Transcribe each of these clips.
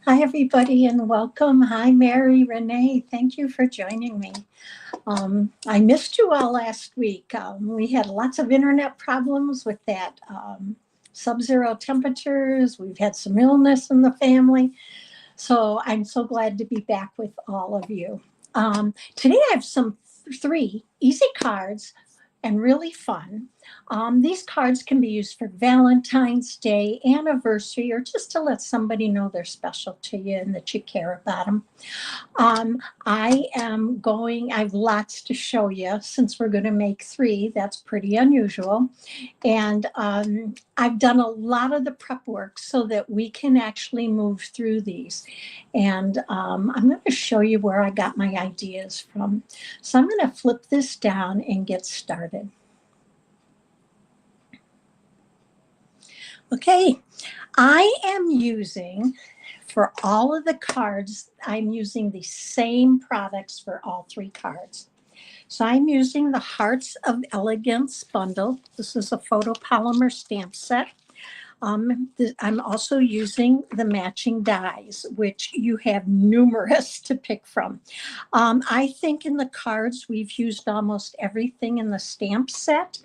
Hi, everybody, and welcome. Hi, Mary, Renee. Thank you for joining me. I missed you all last week. We had lots of internet problems with that sub-zero temperatures. We've had some illness in the family. So I'm so glad to be back with all of you. Today I have some three easy cards and really fun. These cards can be used for Valentine's Day, anniversary, or just to let somebody know they're special to you and that you care about them. I have lots to show you since we're going to make three. That's pretty unusual. And I've done a lot of the prep work so that we can actually move through these. And I'm going to show you where I got my ideas from. So I'm going to flip this down and get started. Okay, I am using, for all of the cards, I'm using the same products for all three cards. So I'm using the Hearts of Elegance Bundle. This is a photopolymer stamp set. I'm also using the matching dies, which you have numerous to pick from. I think in the cards, we've used almost everything in the stamp set,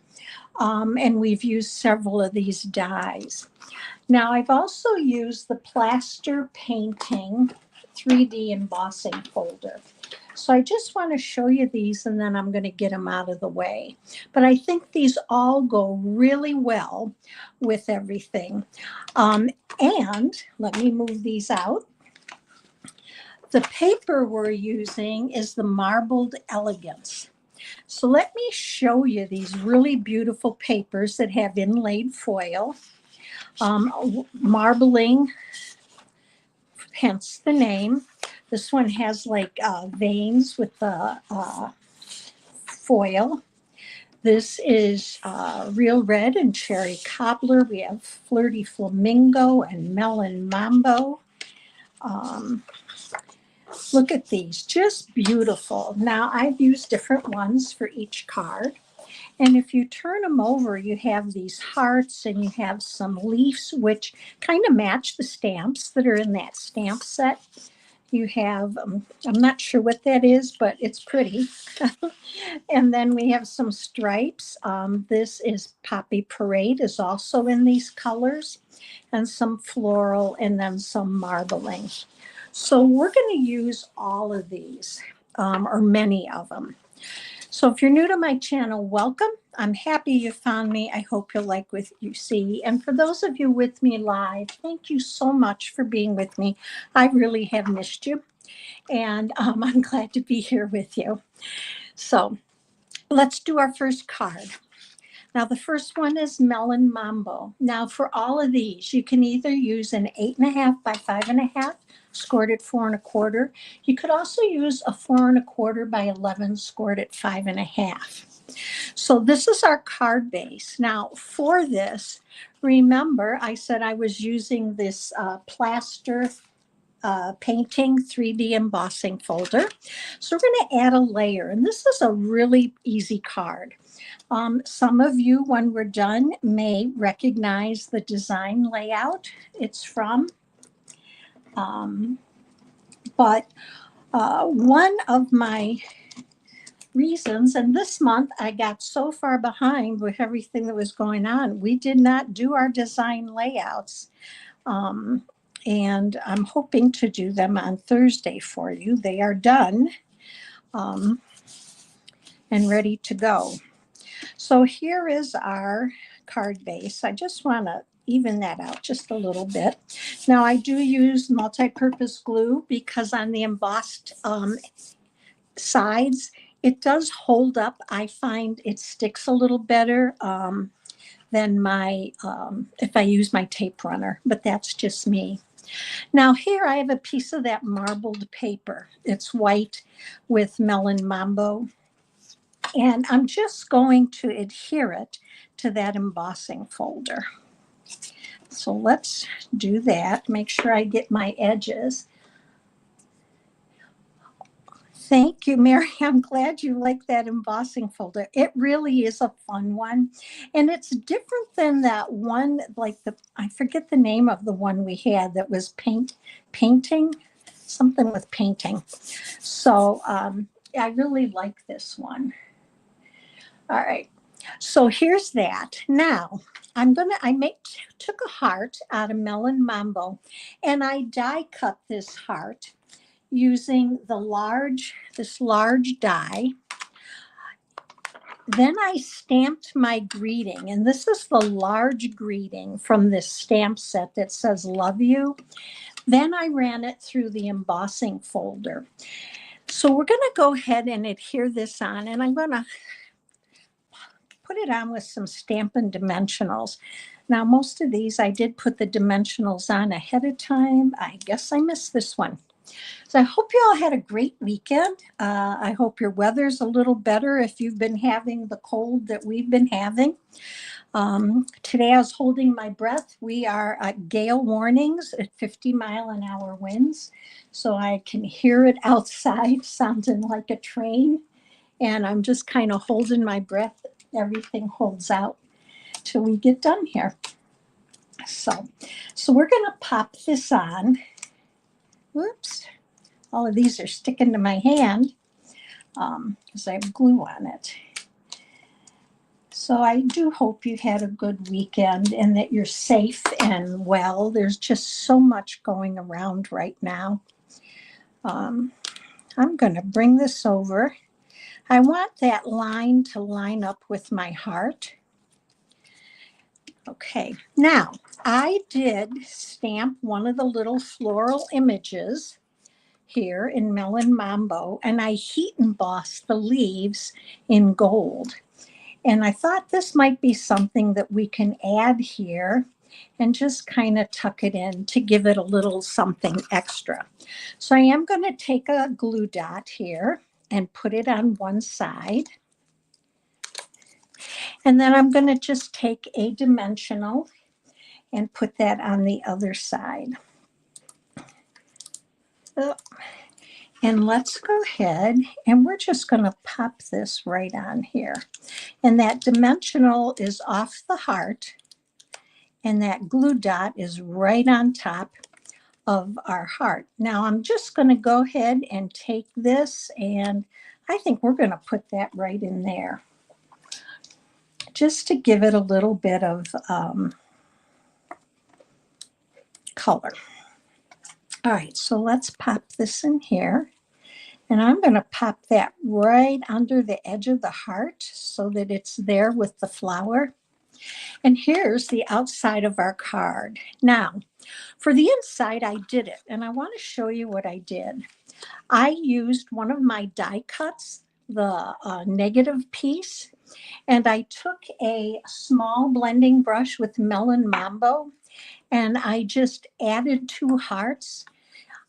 and we've used several of these dies. Now, I've also used the plaster painting 3D embossing folder. So I just want to show you these and then I'm going to get them out of the way. But I think these all go really well with everything. And let me move these out. The paper we're using is the Marbled Elegance. So let me show you these really beautiful papers that have inlaid foil. Marbling, hence the name. This one has like veins with the foil. This is real red and cherry cobbler. We have flirty flamingo and melon mambo. Look at these, just beautiful. Now I've used different ones for each card. And if you turn them over, you have these hearts and you have some leaves, which kind of match the stamps that are in that stamp set. You have, I'm not sure what that is, but it's pretty. And then we have some stripes. This is Poppy Parade is also in these colors, and some floral, and then some marbling. So we're going to use all of these, or many of them. So if you're new to my channel, welcome. I'm happy you found me. I hope you'll like what you see. And for those of you with me live, thank you so much for being with me. I really have missed you. And I'm glad to be here with you. So let's do our first card. Now, the first one is Melon Mambo. Now, for all of these, you can either use an 8.5 by 5.5, scored at 4 1/4. You could also use a 4 1/4 by 11, scored at 5.5. So this is our card base. Now, for this, remember I said I was using this plaster painting 3D embossing folder. So we're going to add a layer, and this is a really easy card. Some of you, when we're done, may recognize the design layout it's from. But one of my reasons, and this month I got so far behind with everything that was going on, we did not do our design layouts. And I'm hoping to do them on Thursday for you. They are done and ready to go. So here is our card base. I just want to even that out just a little bit. Now I do use multi-purpose glue because on the embossed sides, it does hold up. I find it sticks a little better than my, if I use my tape runner, but that's just me. Now here I have a piece of that marbled paper. It's white with melon mambo. And I'm just going to adhere it to that embossing folder. So let's do that. Make sure I get my edges. Thank you, Mary. I'm glad you like that embossing folder. It really is a fun one. And it's different than that one, like I forget the name of the one we had that was painting, something with painting. So I really like this one. All right. So here's that. Now took a heart out of Melon Mambo and I die cut this heart using this large die. Then I stamped my greeting, and this is the large greeting from this stamp set that says love you. Then I ran it through the embossing folder. So we're going to go ahead and adhere this on, and I'm going to put it on with some Stampin' Dimensionals. Now, most of these, I did put the dimensionals on ahead of time. I guess I missed this one. So I hope you all had a great weekend. I hope your weather's a little better if you've been having the cold that we've been having. Today I was holding my breath. We are at gale warnings at 50-mile-an-hour winds. So I can hear it outside sounding like a train. And I'm just kind of holding my breath. Everything holds out till we get done here. So we're going to pop this on. Whoops. All of these are sticking to my hand because I have glue on it. So I do hope you had a good weekend and that you're safe and well. There's just so much going around right now. I'm going to bring this over. I want that line to line up with my heart. Okay, now I did stamp one of the little floral images here in Melon Mambo, and I heat embossed the leaves in gold. And I thought this might be something that we can add here and just kind of tuck it in to give it a little something extra. So I am going to take a glue dot here and put it on one side. And then I'm going to just take a dimensional and put that on the other side. And let's go ahead and we're just going to pop this right on here. And that dimensional is off the heart. And that glue dot is right on top of our heart. Now I'm just going to go ahead and take this, and I think we're going to put that right in there just to give it a little bit of color. All right, so let's pop this in here. And I'm going to pop that right under the edge of the heart so that it's there with the flower. And here's the outside of our card. Now, for the inside, I did it, and I want to show you what I did. I used one of my die cuts, the negative piece, and I took a small blending brush with Melon Mambo, and I just added 2 hearts.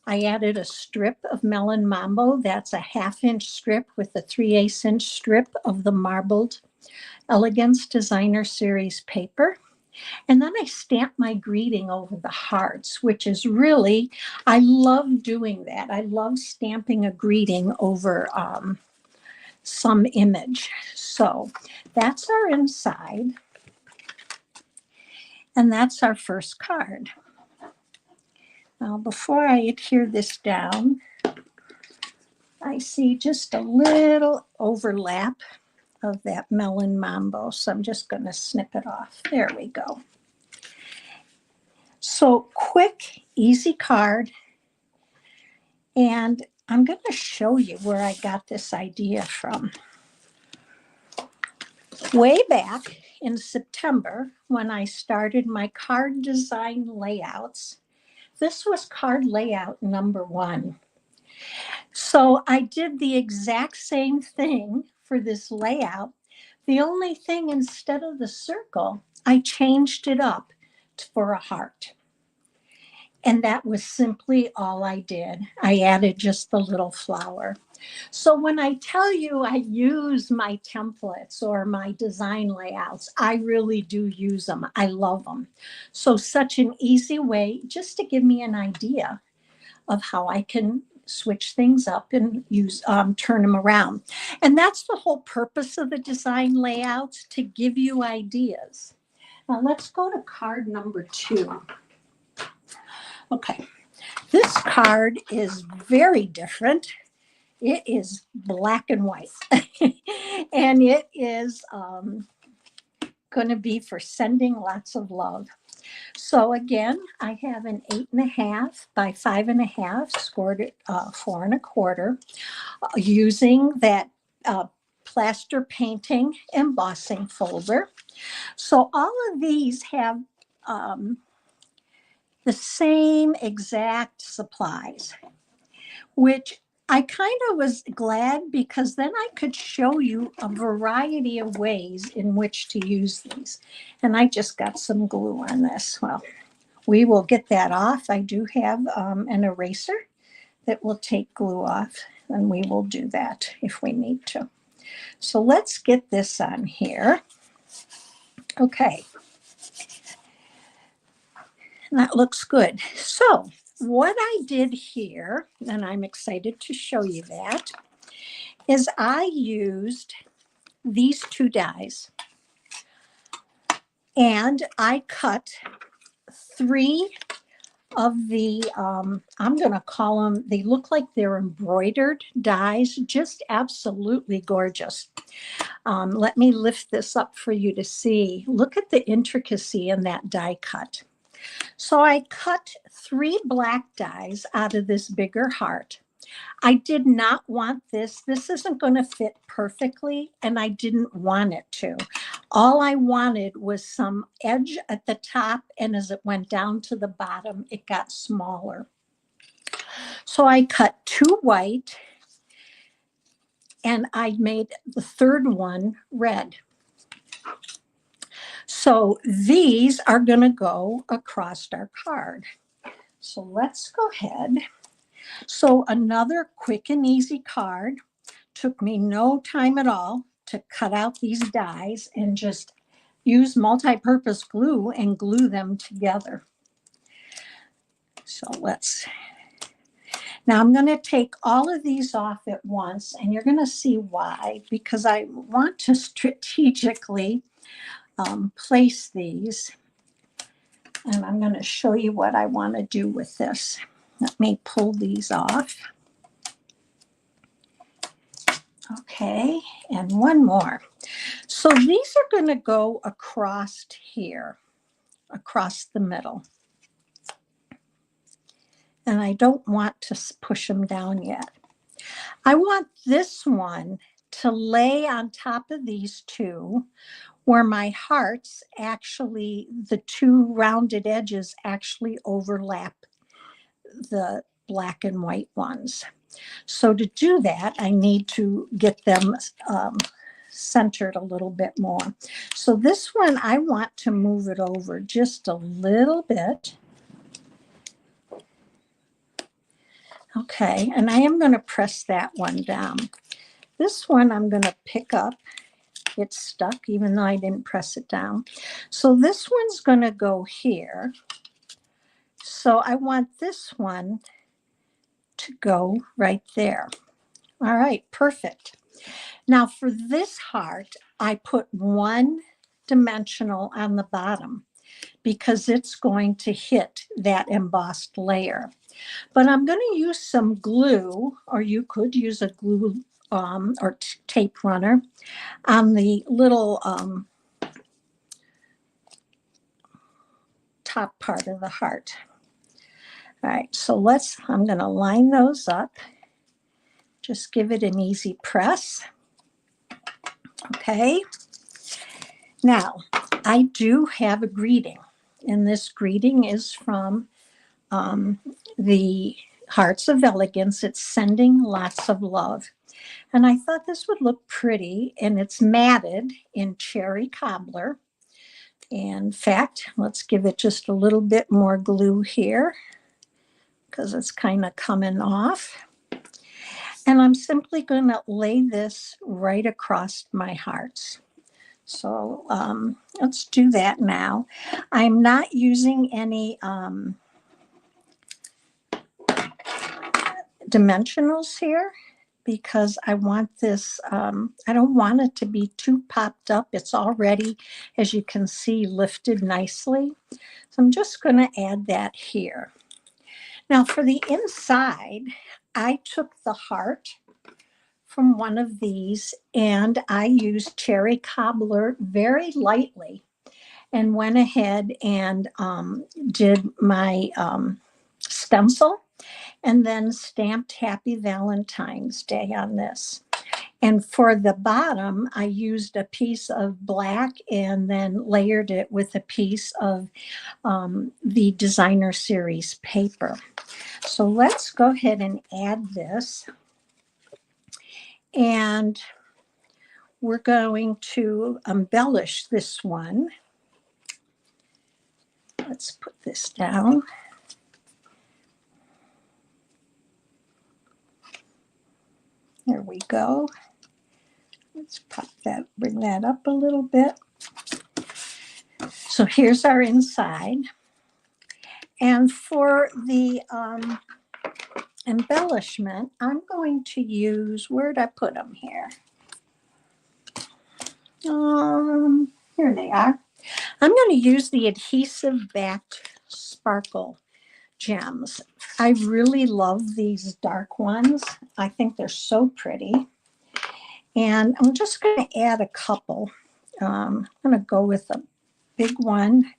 I added a strip of Melon Mambo. That's a 1/2-inch strip with a 3/8 inch strip of the marbled Elegance Designer Series paper. And then I stamped my greeting over the hearts, which is really, I love doing that. I love stamping a greeting over some image. So that's our inside. And that's our first card. Now, before I adhere this down, I see just a little overlap of that Melon Mambo. So I'm just going to snip it off. There we go. So quick, easy card. And I'm going to show you where I got this idea from. Way back in September, when I started my card design layouts, this was card layout number 1. So I did the exact same thing for this layout. The only thing, instead of the circle, I changed it up for a heart. And that was simply all I did. I added just the little flower. So when I tell you I use my templates or my design layouts, I really do use them. I love them. So such an easy way just to give me an idea of how I can switch things up and use turn them around. And that's the whole purpose of the design layouts, to give you ideas. Now let's go to card number 2. Okay, this card is very different. It is black and white. And it is going to be for sending lots of love. So again, I have an 8.5 by 5.5, scored at 4 1/4, using that plaster painting embossing folder. So all of these have the same exact supplies, which I kind of was glad, because then I could show you a variety of ways in which to use these. And I just got some glue on this. Well, we will get that off. I do have an eraser that will take glue off, and we will do that if we need to. So let's get this on here. Okay. And that looks good. So what I did here, and I'm excited to show you that, is I used these 2 dies, and I cut 3 of the, I'm going to call them, they look like they're embroidered dies, just absolutely gorgeous. Let me lift this up for you to see. Look at the intricacy in that die cut. So I cut 3 black dies out of this bigger heart. I did not want this. This isn't going to fit perfectly, and I didn't want it to. All I wanted was some edge at the top, and as it went down to the bottom, it got smaller. So I cut 2 white, and I made the 3rd one red. So these are going to go across our card. So let's go ahead. So another quick and easy card. Took me no time at all to cut out these dies and just use multi-purpose glue and glue them together. So now I'm going to take all of these off at once, and you're going to see why, because I want to strategically place these, and I'm going to show you what I want to do with this. Let me pull these off. Okay, and one more. So these are going to go across here, across the middle. And I don't want to push them down yet. I want this one to lay on top of these 2, where my hearts actually, the 2 rounded edges actually overlap the black and white ones. So to do that, I need to get them centered a little bit more. So this one, I want to move it over just a little bit. Okay, and I am going to press that one down. This one I'm going to pick up. It's stuck, even though I didn't press it down. So this one's going to go here. So I want this one to go right there. All right, perfect. Now for this heart, I put 1 dimensional on the bottom because it's going to hit that embossed layer. But I'm going to use some glue, or you could use a glue or tape runner on the little top part of the heart. All right, so I'm going to line those up. Just give it an easy press. Okay. Now, I do have a greeting, and this greeting is from the Hearts of Elegance. It's sending lots of love. And I thought this would look pretty, and it's matted in cherry cobbler. In fact, let's give it just a little bit more glue here because it's kind of coming off. And I'm simply going to lay this right across my hearts. So let's do that now. I'm not using any dimensionals here because I want this, I don't want it to be too popped up. It's already, as you can see, lifted nicely. So I'm just going to add that here. Now for the inside, I took the heart from one of these and I used cherry cobbler very lightly and went ahead and did my stencil and then stamped Happy Valentine's Day on this. And for the bottom, I used a piece of black and then layered it with a piece of the designer series paper. So let's go ahead and add this. And we're going to embellish this one. Let's put this down. There we go. Let's pop that, bring that up a little bit. So here's our inside. And for the embellishment, I'm going to use, where'd I put them here? Here they are. I'm going to use the adhesive backed sparkle gems. I really love these dark ones. I think they're so pretty. And I'm just going to add a couple. I'm going to go with a big one,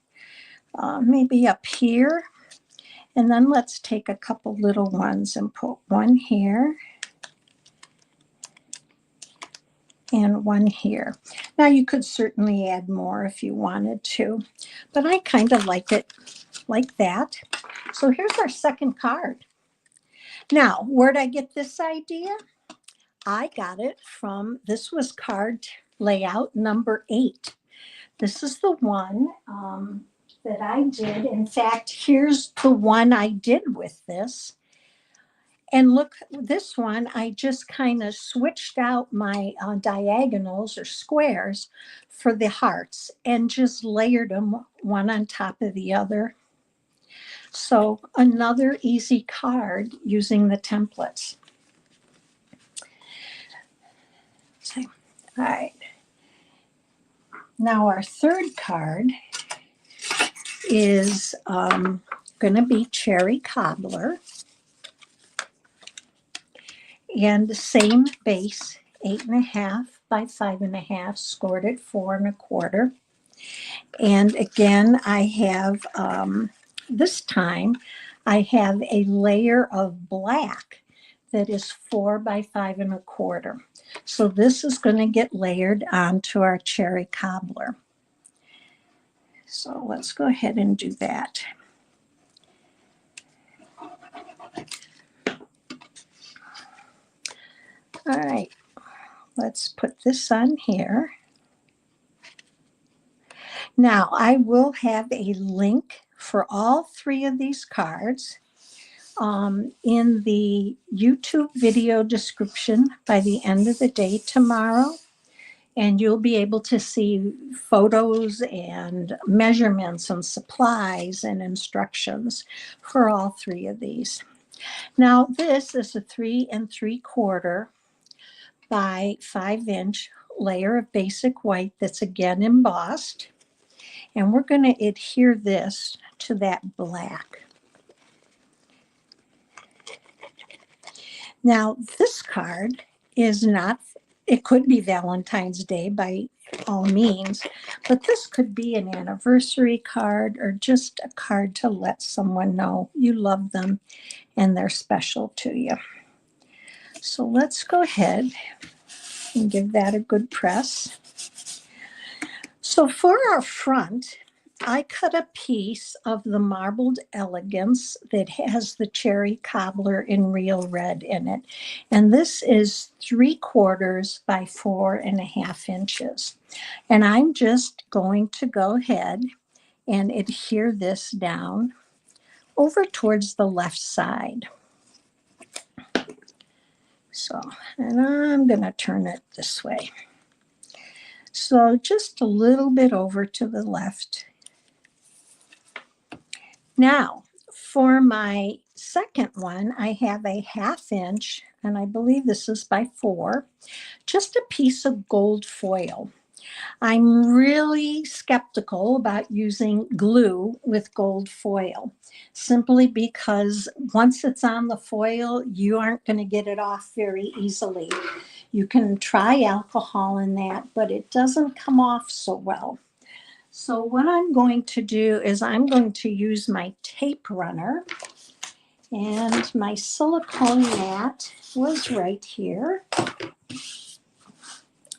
maybe up here. And then let's take a couple little ones and put one here and one here. Now you could certainly add more if you wanted to, but I kind of like it like that. So here's our second card. Now, where'd I get this idea? I got it from, this was card layout number 8. This is the one that I did. In fact, here's the one I did with this. And look, this one, I just kind of switched out my diagonals or squares for the hearts and just layered them one on top of the other. So another easy card using the templates. So, all right. Now our third card is going to be Cherry Cobbler. And the same base, 8.5 by 5.5, scored at 4 1/4. And again, I have, this time, I have a layer of black that is 4 by 5 1/4. So this is going to get layered onto our Cherry Cobbler. So let's go ahead and do that. All right, let's put this on here. Now, I will have a link for all 3 of these cards in the YouTube video description by the end of the day tomorrow. And you'll be able to see photos and measurements and supplies and instructions for all 3 of these. Now, this is a 3 3/4 by 5-inch layer of basic white that's again embossed. And we're going to adhere this to that black. Now, this card is not, it could be Valentine's Day by all means, but this could be an anniversary card or just a card to let someone know you love them and they're special to you. So let's go ahead and give that a good press. So for our front, I cut a piece of the Marbled Elegance that has the Cherry Cobbler in real red in it. And this is 3/4 by 4.5 inches. And I'm just going to go ahead and adhere this down over towards the left side. So, and I'm going to turn it this way. So just a little bit over to the left. Now, For my second one, I have a 1/2 inch, and I believe this is by 4, just a piece of gold foil. I'm really skeptical about using glue with gold foil, simply because once it's on the foil, you aren't going to get it off very easily. You can try alcohol in that, but it doesn't come off so well. So what I'm going to do is I'm going to use my tape runner, and my silicone mat was right here,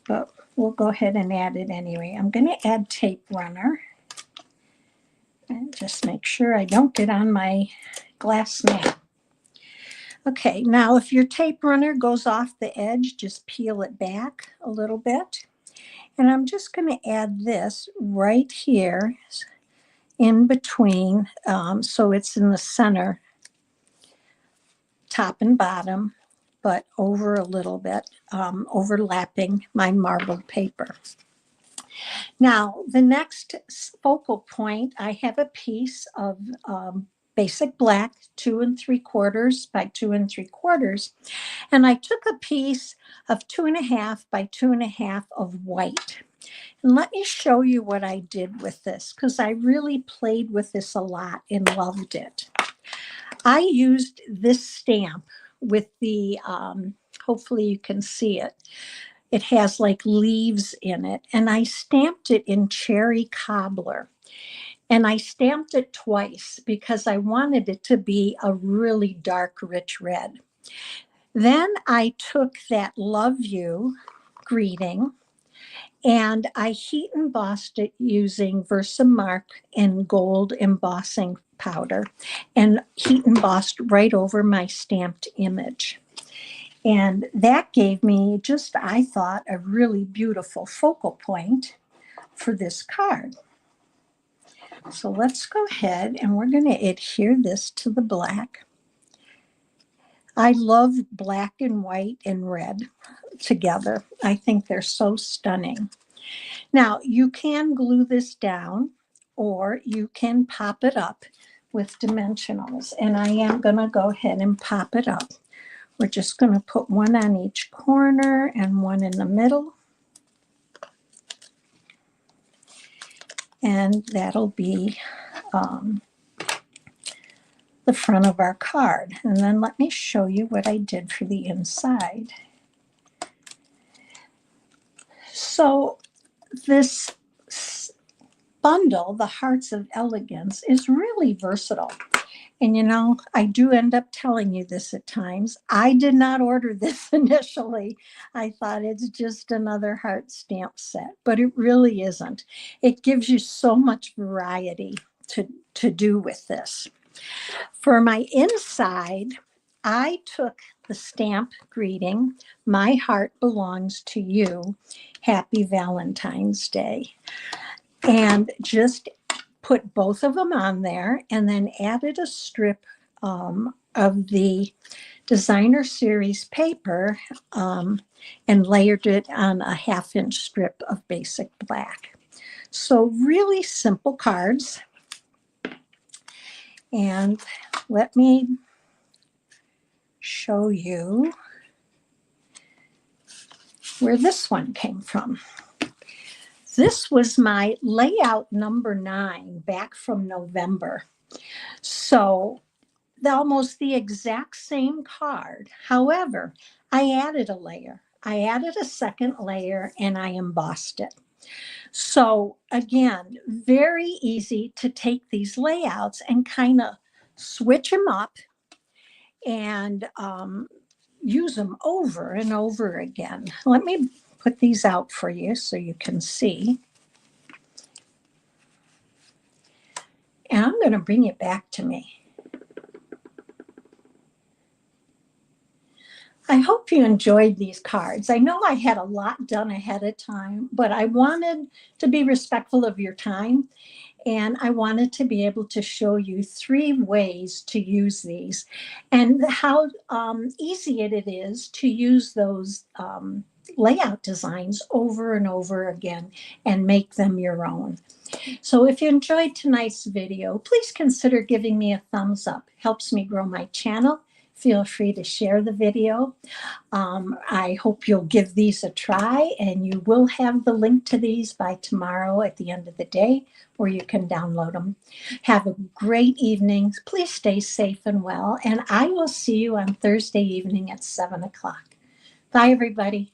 but we'll go ahead and add it anyway. I'm going to add tape runner and just make sure I don't get on my glass mat. Okay, now if your tape runner goes off the edge, just peel it back a little bit. And I'm just going to add this right here in between, so it's in the center, top and bottom, but over a little bit, overlapping my marbled paper. Now, the next focal point, I have a piece of basic black, 2 3/4 by 2 3/4, and I took a piece of 2.5 by 2.5 of white. And let me show you what I did with this, because I really played with this a lot and loved it. I used this stamp with the, hopefully you can see it. It has like leaves in it, and I stamped it in cherry cobbler. And I stamped it twice because I wanted it to be a really dark, rich red. Then I took that love you greeting and I heat embossed it using Versamark and gold embossing powder, and heat embossed right over my stamped image. And that gave me just, I thought, a really beautiful focal point for this card. So let's go ahead and we're going to adhere this to the black. I love black and white and red together. I think they're so stunning. Now, you can glue this down or you can pop it up with dimensionals. And I am going to go ahead and pop it up. We're just going to put one on each corner and one in the middle. And that'll be the front of our card. And then let me show you what I did for the inside. So this bundle, the Hearts of Elegance, is really versatile. And you know, I do end up telling you this at times. I did not order this initially. I thought it's just another heart stamp set, but it really isn't. It gives you so much variety to do with this. For my inside, I took the stamp greeting, "My heart belongs to you. Happy Valentine's Day," and just put both of them on there, and then added a strip of the designer series paper and layered it on a 1/2 inch strip of basic black. So really simple cards. And let me show you where this one came from. This was my layout number 9 back from November. So almost the exact same card. However, I added a layer. I added a second layer and I embossed it. So again, very easy to take these layouts and kind of switch them up and use them over and over again. Let me put these out for you so you can see. And I'm going to bring it back to me. I hope you enjoyed these cards. I know I had a lot done ahead of time, but I wanted to be respectful of your time. And I wanted to be able to show you 3 ways to use these and how easy it is to use those layout designs over and over again and make them your own. So if you enjoyed tonight's video, please consider giving me a thumbs up. Helps me grow my channel. Feel free to share the video. I hope you'll give these a try, and you will have the link to these by tomorrow at the end of the day, where you can download them. Have a great evening. Please stay safe and well, and I will see you on Thursday evening at 7 o'clock. Bye, everybody.